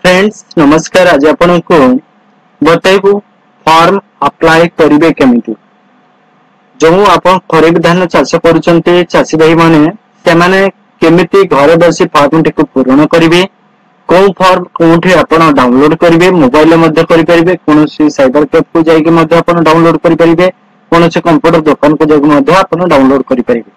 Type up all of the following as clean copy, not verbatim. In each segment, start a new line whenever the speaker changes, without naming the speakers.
Friends नमस्कार। आज आपण को बताइबू फॉर्म अप्लाई करिवे केमिति। जो आपण खरीफ धान चाष करूछन्ते चासी भाई माने से माने केमिति घरे बसी फॉर्म टिक पूर्ण करिवे, को फॉर्म कोठी आपण डाउनलोड करिवे, मोबाइल मध्ये करि परिबे, कोनोसी साइबर कैफ को जाई के मध्ये आपण डाउनलोड करि परिबे, कोनोसी कंप्यूटर दुकान को जाई के मध्ये आपण डाउनलोड करि परिबे।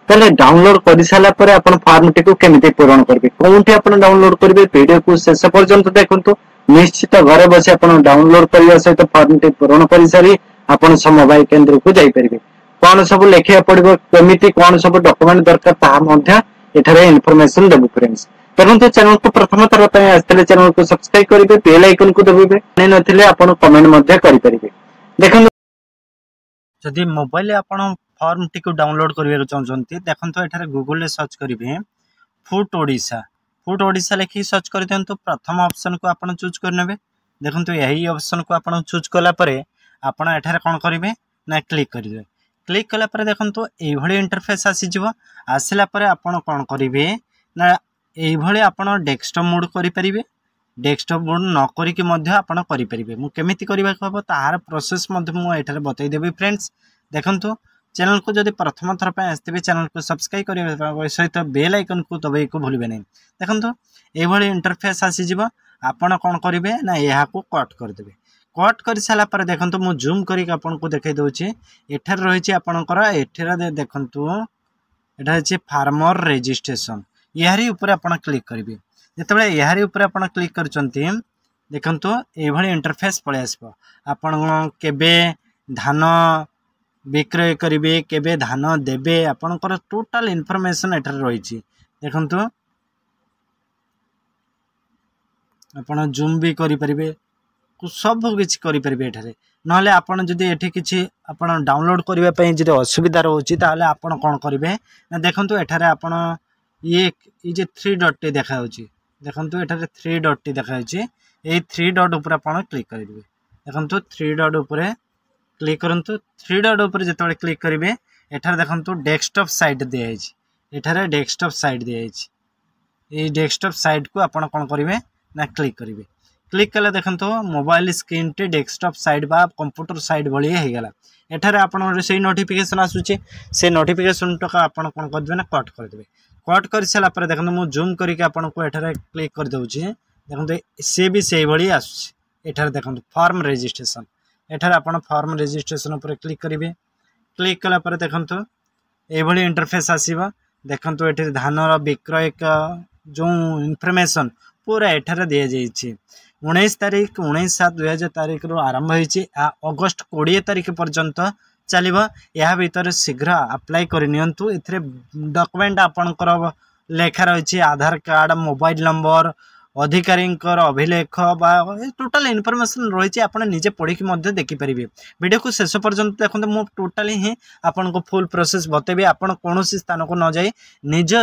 तले डाउनलोड कर सारा पर आपण फॉर्म टिक केमिति पूर्ण करिवे, कोठी आपण डाउनलोड करिवे, वीडियो को शेष पर्यंत देखंतु। निश्चित घरे बसी आपण डाउनलोड करिया सहित फॉर्म टिक पूर्ण करि सारी आपण मोबाइल केंद्र को जाई परिबे। कोन सब लेखिया पड़िबो, केमिति कोन सब डॉक्यूमेंट दरकार ता मध्ये एठारे इन्फॉर्मेशन देबो। फ्रेंड्स देखंतु चैनल को प्रथम तरह पय आस्ते चैनल को सब्सक्राइब करिवे, बेल आइकन को दबाइबे, नै नथिले आपण कमेंट मध्ये करि परिबे। देखंतु
जदि मोबाइल आपण फॉर्म टी को डाउनलोड करबे चाहछन्ती देखंतु एठारे गूगल रे सर्च करिवे फुट ओडिसा। फुट ओडिसा लिखि सर्च कर दियंतु, प्रथम ऑप्शन को आपण चूज करनेबे। देखंतु यही ऑप्शन को आपण चूज कला परे आपण एठारे कोन करिवे ना क्लिक करिवे। क्लिक कला परे देखंतु एई भली इंटरफेस आसी जिवो। आसिला परे आपण कोन करिवे ना एई भली आपण डेस्कटॉप मोड करि परिबे। डेस्कटॉप मोड न करी कि मध्ये आपण करि परिबे। मु केमिति करबा कहबो ताहार प्रोसेस मध्ये मु एठारे बतै देबी। फ्रेंड्स देखंतु चैनल को जदि प्रथम थर पे आसते चैनल को सब्सक्राइब करिवे सहित बेल आइकन को दबाई को भूलिबे नै। देखंतु ए भली इंटरफेस आसी जिवो। आपण कोन करिवे ना एहा को कट कर देबे। कट कर साला पर देखंतु मु जूम करी के आपण को देखाई दोछि। एठार रहिछि आपनकर एठार देखंतु एठा अछि फार्मर रजिस्ट्रेशन। यारी ऊपर आपण क्लिक करिवे। जेतबे यारी ऊपर आपण क्लिक करचंती देखंतु ए भली इंटरफेस पळे आसबो। आपण केबे धान विक्रय करिवे, केबे धान देबे, आपनकर टोटल इन्फॉर्मेशन एठार रहिछि। देखंतु आपण जूम भी करि परिबे, सब किछि करि परिबे एठारे। नहले आपण जदि एठी किछि आपण डाउनलोड करिवे पय जदि असुविधा रहउछि ताले आपण कोन करिवे ना देखंतु एठारे आपण ये जे 3 डॉट टे देखाउछि। देखंतु एठारे 3 डॉट टे देखाउछि। ए 3 डॉट ऊपर आपण क्लिक करिवे। देखंतु 3 डॉट ऊपर क्लिक करंतु। 3 डॉट ऊपर जेतबे क्लिक करिवे एठार देखंतु डेस्कटॉप साइट दिया है। एठारे डेस्कटॉप साइट दिया है। ए डेस्कटॉप साइट को आपण कोन करिवे ना क्लिक करिवे। क्लिक कले देखंतु मोबाइल स्क्रीन टे डेस्कटॉप साइट बा कंप्यूटर साइट भली हे गेला। एठारे आपण से नोटिफिकेशन आसुचे, से नोटिफिकेशन टका आपण कोन कर देबे ना कट कर देबे। कट कर साला पर देखंतु मु जूम करी के आपण को एठारे क्लिक कर दउची। देखंतु से भी से भली आसुचे। एठारे देखंतु फॉर्म रजिस्ट्रेशन। एठार आपण फॉर्म रजिस्ट्रेशन ऊपर क्लिक करिवे। क्लिक कला पर देखंतु ए भली इंटरफेस आसीबा। देखंतु एठी धान रो विक्रय का जो इन्फॉर्मेशन पूरा एठार दिया जाईछि। 19 तारीख 19/7/2000 तारीख रो आरंभ होईछि। अगस्त 20 तारीख पर्यंत चलिबो। या भीतर शीघ्र अप्लाई कर नियंतु। एथरे डॉक्यूमेंट आपनकर लेखा रहिछि आधार कार्ड, मोबाइल नंबर, अधिकारी अभिलेख बा टोटल इनफॉरमेशन रही। आप निजे पढ़ी मध्य देखी पारे। वीडियो को शेष पर्यंत देखते मु टोटाली ही आपन को फुल प्रोसेस बतेबी। आपन कौन स्थान को न जाई निज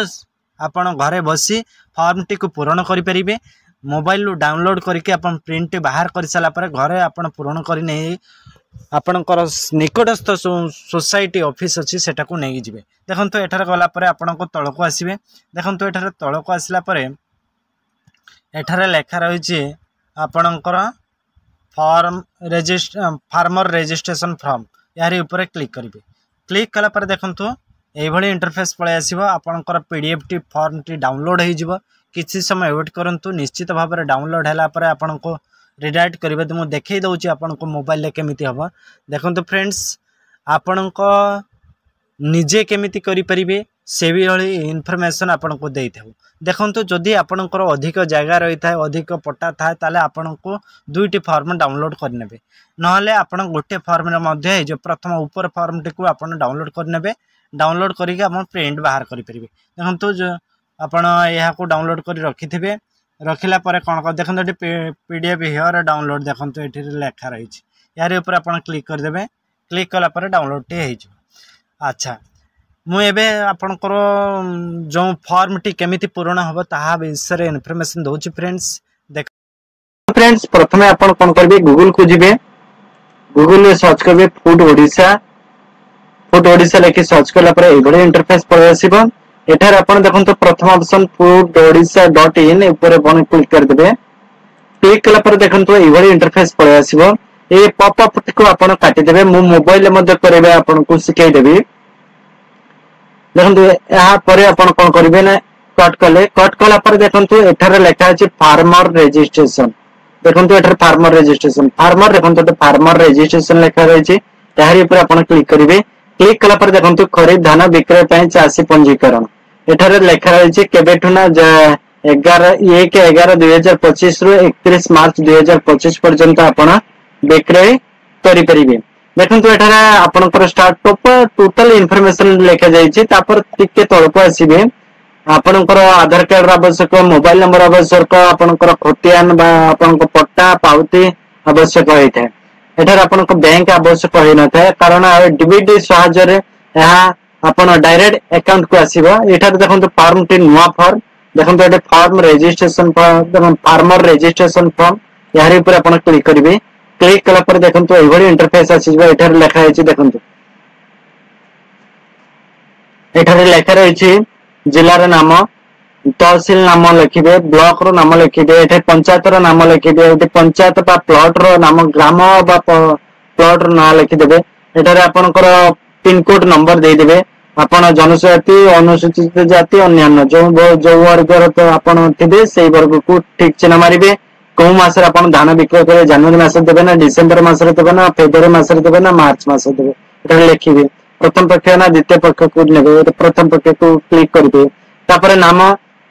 आपन घरे बसी फॉर्म टी को पूरण करें। मोबाइल डाउनलोड करके आपन प्रिंट बाहर कर सारा पर घरे आपन पूरण कर आपणकर निकटस्थ सोसाइटी ऑफिस अच्छी सेटा को नहीं जिवे। देखंतु एठार गला पर आपन को तळ को आसीबे। देखंतु एठार तळ को आसला पर एठारे लेखा रही आपणकर फार्मर रजिस्ट्रेशन फॉर्म। यार ऊपर क्लिक करेंगे। क्लिक कला पर देखंतु एई भली इंटरफेस पळे आसीबो। आपणकर PDF T form T download हो जिवो। किछि समय वेट करंतु। निश्चित भाव में डाउनलोड हैला पर आपन को रिडायरेक्ट करिवे। तो मु देखै दउची आपन को मोबाइल ले केमिति हबो। देखंतु फ्रेंड्स आपन को निजे केमिति करि परिबे से भी इनफॉरमेशन आपन को देई थाउ। देखंतु जदि आपनकर अधिक जगह रही था, अधिक पट्टा था, ताले आपन को दुईटी फॉर्म डाउनलोड करनेबे। नहले आपन गोटे फॉर्म रे मध्ये जो प्रथम ऊपर फॉर्म टी को आपन डाउनलोड करनेबे। डाउनलोड करिके आपन प्रिंट बाहर करि परिबे। देखंतु जो आपन यहा को डाउनलोड करि रखिथिबे। रखिला पर कोन को देखंतु पीडीएफ हियर डाउनलोड। देखंतु एठी लेखा रही छै। यार ऊपर आपन क्लिक कर देबे। क्लिक कला पर डाउनलोड टे हे जो। अच्छा मु एबे आपनकर जो फॉर्म टी केमिति पूर्ण हबो ताहा विषय इन्फॉर्मेशन दोछि। फ्रेंड्स देख
फ्रेंड्स प्रथमे आपण कोन करबे, गूगल को जिबे। गूगल रे सर्च करबे फूड ओडिसा। फूड ओडिसा लेके सर्च करला पर ए बडे इंटरफेस पळे आसीबो। एठार आपण देखंतु प्रथम ऑप्शन foododisha.in ऊपर बन क्लिक कर देबे। क्लिक कला पर देखंतु एभली इंटरफेस पळे आसीबो ए पॉपअप को आपण काटि देबे मु मोबाइल मध्ये करबे आपण को सिखाई देबी देखंतु यहा परे आपण कोन करबे ना कट कला पर देखंतु एठारे लेखा अछि फार्मर रजिस्ट्रेशन देखंतु एठारे फार्मर रजिस्ट्रेशन फार्मर देखंतु तो फार्मर रजिस्ट्रेशन लेखा रही छि ताहारी ऊपर आपण क्लिक करिवे क्लिक कला पर देखंतु खरीद धान विक्रय पय चासी पंजीकरण एठारे लेखा रही छि केबेठु ना 11/11/2025 रु 31 मार्च 2025 पर्यंत आपण विक्रय करि परिबे देखंतु एठारे आपनकर स्टार्ट टॉप टोटल इन्फॉर्मेशन लेखा जाई छि तापर टिके तळको आसीबे आपनकर आधार कार्ड आवश्यक मोबाइल नंबर आवश्यक आपनकर खतियान बा आपनकर पट्टा पावती आवश्यक होई थाए एठारे आपनकर बैंक आवश्यक होई न थाए कारण डीबीडी सहायता रे यहा आपण डायरेक्ट अकाउंट को आसीबा एठारे देखंतु फॉर्म टी नुवा फॉर्म देखंतु एटे form registration form farmer registration form यारी ऊपर आपण क्लिक करिवे क्लिक कला पर देखंतु एभली इंटरफेस आसीबा एठारे लेखा है छि देखंतु एठारे लेखा रही छि जिलार नाम तहसील नाम लिखिबे ब्लॉक रो नाम लिखिबे एठे पंचायत रो नाम लिखिबे एठे पंचायत बा प्लॉट रो नाम ग्राम बा प्लॉट रो नाम लिखिदेबे एठारे आपनकर पिन कोड नंबर दे देबे आपण जनजाति अनुसूचित जाति अन्य जो वर्ग रो तो आपण थिबे सेही वर्ग को ठीक चिन्ह मारिबे को मास रे आपण धान विक्रय करे जनवरी मास देबे ना डिसेंबर मास रे देबे ना फेब्रुआरी मास रे देबे ना मार्च मास देबे एठारे लिखिबे प्रथम पक्ष ना द्वितीय पक्ष को नेबे प्रथम पक्ष को क्लिक करबे तापर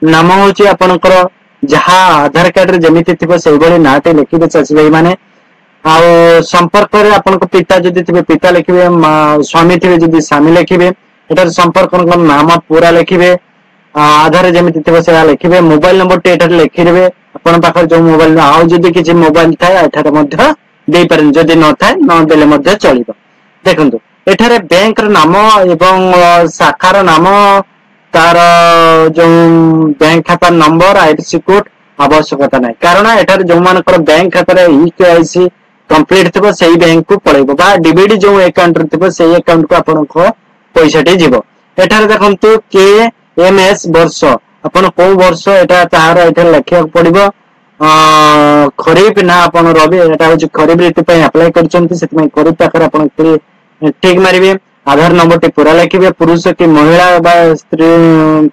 नाम होची आपनकर जहा आधार कार्ड रे जेमिति थिबो सेही बळे नाटे लिखिबे चाची भाई माने आ संपर्क रे आपनको पिता जदी थिबे पिता लिखिबे स्वामी थिबे जदी स्वामी लिखिबे एटार संपर्क नाम पूरा लिखिबे आधार जेमिति थिबो सेहा लिखिबे मोबाइल नंबर टे एटार लिखिबे आपन पाखर जो मोबाइल आ जदी किछि मोबाइल थाए एठार मध्ये देई पारन जदी न थाए न देले मध्ये चलिबो देखंतु एठारे बैंक र नाम एवं शाखार नाम तार जो बैंक खाता नंबर आईडीसी कोड आवश्यकता नाही कारण एठारे जो मानकर बैंक खाता रे ईकेआईसी कंप्लीट थिबो सेही बैंक को पळेबो बा डीबीडी जो अकाउंट थिबो सेही अकाउंट को आपन को पैसा टे जीवो एठारे देखंतु के एमएस वर्ष आपन को वर्ष एटा तार एठा लिखिया पड़िबो खरीफ ना आपन रबी एटा होची खरीफ ऋतु पय अप्लाई करचंती सेतमै खरीफ पाखर आपन ठीक मारिबे आधार नंबर टी पूरा लिखिबे पुरुष की महिला बा स्त्री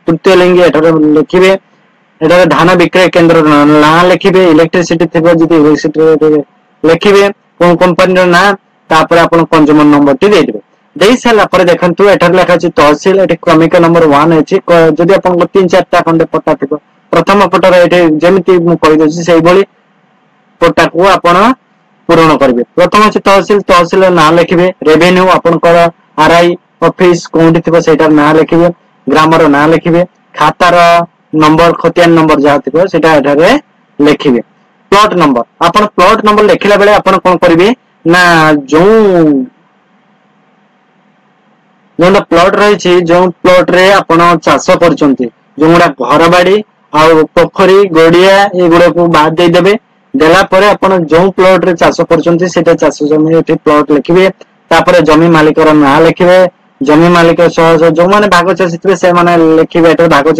तृतीय लिंगी एठारे लिखिबे एठारे धान विक्रय केंद्र ना लिखिबे इलेक्ट्रिसिटी थिबो जदी इलेक्ट्रिसिटी लिखिबे कोन कंपनी रो ना तापर आपन कंज्यूमर नंबर टी देबे देई साला पर देखंतु एठारे लेखा छि तहसील एठी क्रमिक नंबर 1 अछि जदी आपन को 3-4 टा खंडे पट्टा थिबो प्रथम पट्टा एठी जेमिति मु कहि दछि सेही बळी पट्टा को आपन पूर्ण करिवे प्रथम अछि तहसील ना लिखिबे रेवेन्यू आपनकर आरआई ऑफिस कोंडी थिबो सेटा ना लिखिबे ग्राम रो ना लिखिबे खातार नंबर खतियान नंबर जा थिबो सेटा एठारे लिखिबे प्लॉट नंबर आपन प्लॉट नंबर लिखिला बेले आपन कोन करिवे ना जो प्लॉट रही छि जो प्लॉट रे आपन चाष करचंती जोडा घर बाड़ी आ पोखरी गोडिया एगुडा को बाद दे देबे देला परे आपण जो प्लॉट रे चाष करचंती सेटा चाष जमी एठी प्लॉट लिखिबे तापर जमी मालिक रो ना लिखिबे जमी मालिक सह जो माने भाग चाषी थिबे से माने लिखिबे एटा भाग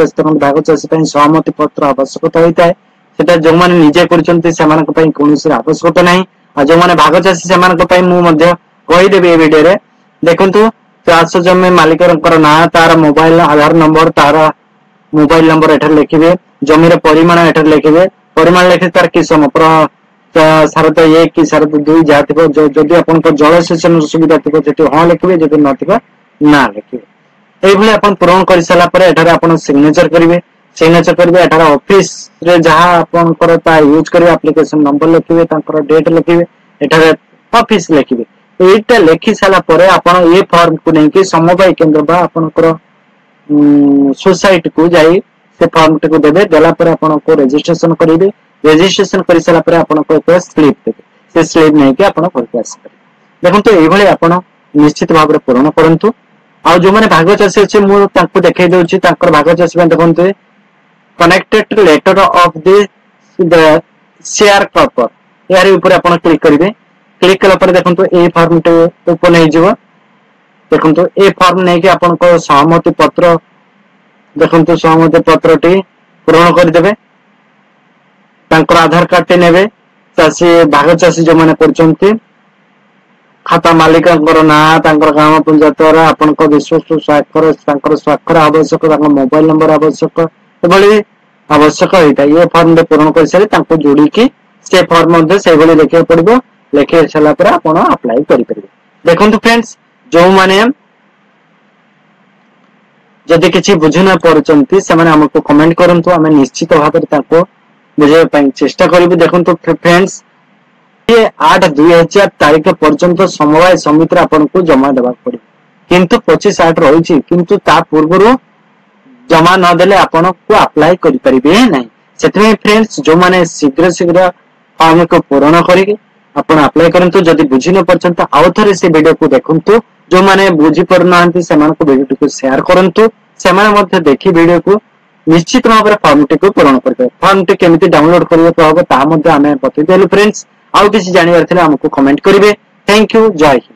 चाषी पय सहमति पत्र आवश्यकता होइताय सेटा जो माने निजे करचंती से मानक पय कोनोसी आवश्यकता नाही आ जो माने भाग चाषी से मानक पय मु मध्ये कहि देबे ए वीडियो रे देखंतु चाष जमी मालिक रो ना तार मोबाइल आधार नंबर तार मोबाइल नंबर एठा लिखिबे जमी रे परिमाण एठा लिखिबे परिमाण लिखि तार किसम शरत 1 की शरत 2 जाथिबो जदि आपन को जलसेचन सुविधा थिबो जेति हां लिखिबे जदि नथिबो ना लिखिबे एइ भले आपन पूर्ण करि साला परे एठारे आपन सिग्नेचर करिवे एठारे ऑफिस रे जहा आपन करता यूज करिवे एप्लीकेशन नंबर लिखिबे तांकर डेट लिखिबे एठारे ऑफिस लिखिबे एटा लिखि साला परे आपन ए फॉर्म को नै कि समवाय केंद्र बा आपन कर सोसाइटी को जाई से फॉर्म को देबे देला पर आपन को रजिस्ट्रेशन करिवे रजिस्ट्रेशन करि साला पर आपन को एक स्लिप देबे से स्लिप नै कि आपन करके आसी पारे देखंतु एइ भले आपन निश्चित भाव रे पूर्ण करंतु आ जो माने भाग चाषी अछि मु तांको देखाइ देउछि तांकर भाग चाषी बे देखंतु connected letter of the share proper यार ऊपर आपन क्लिक करिवे क्लिक कला पर देखंतु ए फॉर्म टे ओपन हे जिवो देखंतु ए फॉर्म नै कि आपन को सहमति पत्र देखंतु सहमति पत्र टी पूर्ण कर देबे तांकर आधार कार्ड टे नेबे चासी भाग चासी जो माने करचंती खाता मालिकंकर ना तांकर ग्राम पंचायत आपनक विश्वस्त स्वाक्षर आवश्यक मोबाइल नंबर आवश्यक एभली आवश्यक होता ये फॉर्म पूरण कर सारी जोड़ी की से फॉर्म से लिखे पड़ो लिखे सारा पर आप अप्लाई करेंगे। देखो फ्रेंड्स जो माने जदि किसी बुझी न पार्टी से आमको कमेंट करंतु आम निश्चित भाव में बुझाई चेष्टा करूँ। देखो फ्रेंड्स ये 8/2000 तारीख पर्यंत समवाय समिति आपको जमा देवा पड़े किंतु 25/8 रही किंतु ता पूर्व जमा नदेले आपन को अप्लाई करि परिबे नहीं। सेतमे फ्रेंड्स जो माने शीघ्र शीघ्र फॉर्म को पूर्ण करिके आपन अप्लाई करंतु। जदि बुझी न पर्यंत आउ थरे से वीडियो को देखंतु जो माने बुझी परनांती सेमान को वीडियो को शेयर करंतु सेमान मध्ये देखि वीडियो को निश्चित भाव में फॉर्म टी को पूर्ण करबे। फॉर्म टी केमिति डाउनलोड करबे तो हबो ता मध्ये आमे बतै देलु फ्रेंड्स। आउ किसी जानिबार थिले हमको कमेंट करिवे। थैंक यू जय हिंद।